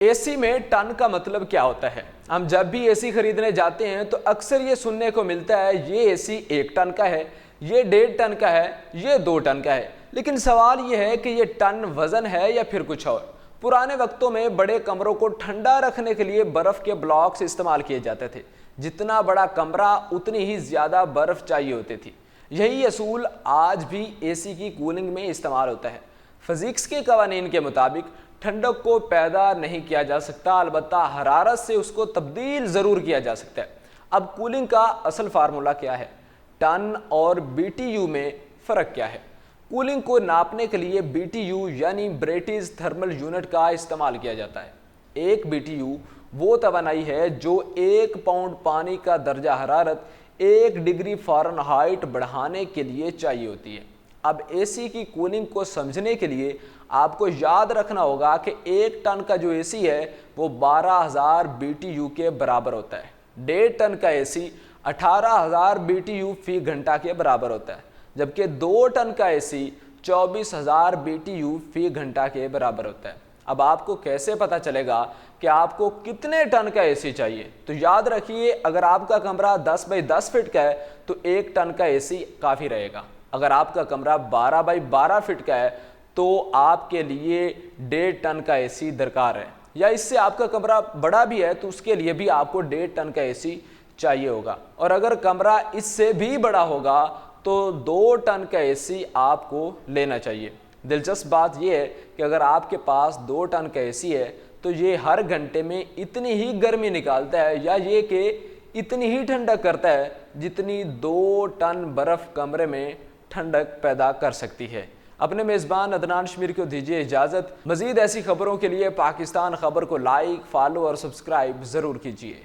AC में ton का मतलब क्या होता है। हम जब भी एसी खरीदने जाते हैं तो अक्सर ये सुनने को मिलता है ये एसी 1 टन का है, ये 1.5 टन का है, ये 2 टन का है। लेकिन सवाल ये है कि ये टन वजन है या फिर कुछ और। पुराने वक्तों में बड़े कमरों को ठंडा रखने के लिए बर्फ के ब्लॉक्स इस्तेमाल किए जाते थे। जितना बड़ा कमरा उतनी ही ज्यादा बर्फ चाहिए होती थी। यही असूल आज भी एसी की कूलिंग में इस्तेमाल होता है। फिजिक्स के कवानीन के मुताबिक ठंडक को पैदा नहीं किया जा सकता, अलबत्ता हरारत से उसको तब्दील ज़रूर किया जा सकता है। अब कूलिंग का असल फार्मूला क्या है, टन और बीटीयू में फ़र्क क्या है। कूलिंग को नापने के लिए बीटीयू यानी ब्रिटिश थर्मल यूनिट का इस्तेमाल किया जाता है। एक बीटीयू वो तवानाई है जो 1 पाउंड पानी का दर्जा हरारत 1 डिग्री फ़ारेनहाइट बढ़ाने के लिए चाहिए होती है। अब एसी की कूलिंग को समझने के लिए आपको याद रखना होगा कि 1 टन का जो एसी है वो 12,000 बीटीयू के बराबर होता है। 1.5 टन का एसी 18,000 बीटीयू फी घंटा के बराबर होता है, जबकि 2 टन का एसी 24,000 बीटीयू फी घंटा के बराबर होता है। अब आपको कैसे पता चलेगा कि आपको कितने टन का एसी चाहिए। तो याद रखिए, अगर आपका कमरा 10 बाई 10 फीट का है तो 1 टन का एसी काफ़ी रहेगा। अगर आपका कमरा 12 बाई 12 फीट का है तो आपके लिए 1.5 टन का एसी दरकार है, या इससे आपका कमरा बड़ा भी है तो उसके लिए भी आपको 1.5 टन का एसी चाहिए होगा। और अगर कमरा इससे भी बड़ा होगा तो 2 टन का एसी आपको लेना चाहिए। दिलचस्प बात यह है कि अगर आपके पास 2 टन का एसी है तो ये हर घंटे में इतनी ही गर्मी निकालता है, या ये कि इतनी ही ठंडक करता है जितनी 2 टन बर्फ़ कमरे में ठंडक पैदा कर सकती है। अपने मेज़बान अदनान शमीर को दीजिए इजाज़त। मज़ीद ऐसी खबरों के लिए पाकिस्तान खबर को लाइक, फॉलो और सब्सक्राइब ज़रूर कीजिए।